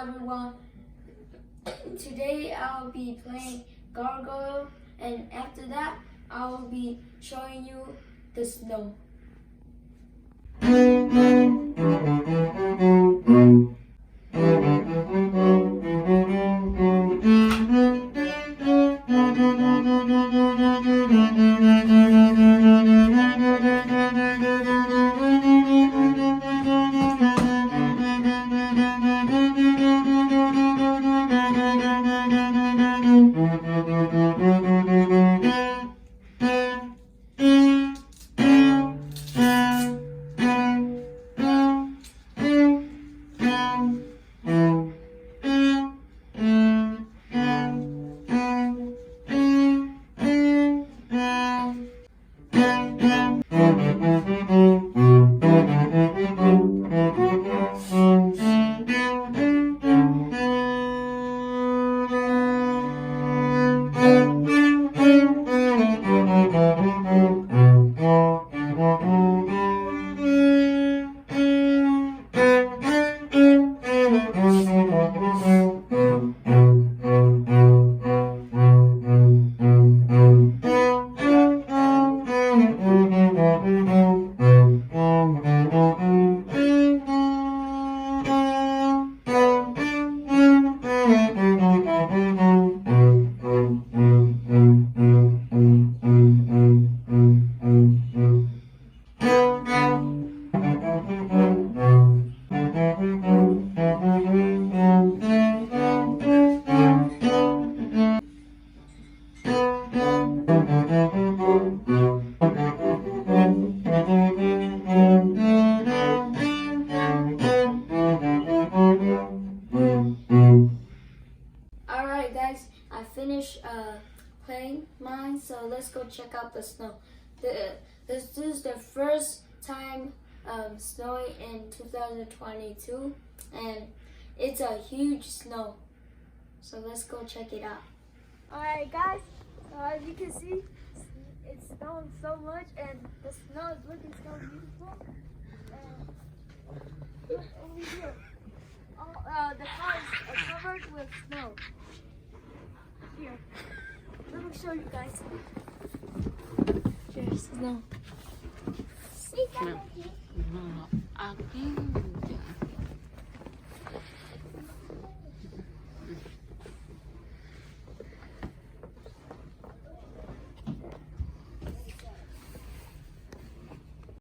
everyone. Today I'll be playing Gargoyle, and after that I'll be showing you the snow. Alright guys, I finished playing mine, so let's go check out the snow. This is the first time snowing in 2022, and it's a huge snow. So let's go check it out. Alright guys, as you can see, it's snowing so much and the snow is looking so beautiful. And look over here. The cars are covered with snow. Here, let me show you guys. Here's snow. See, No.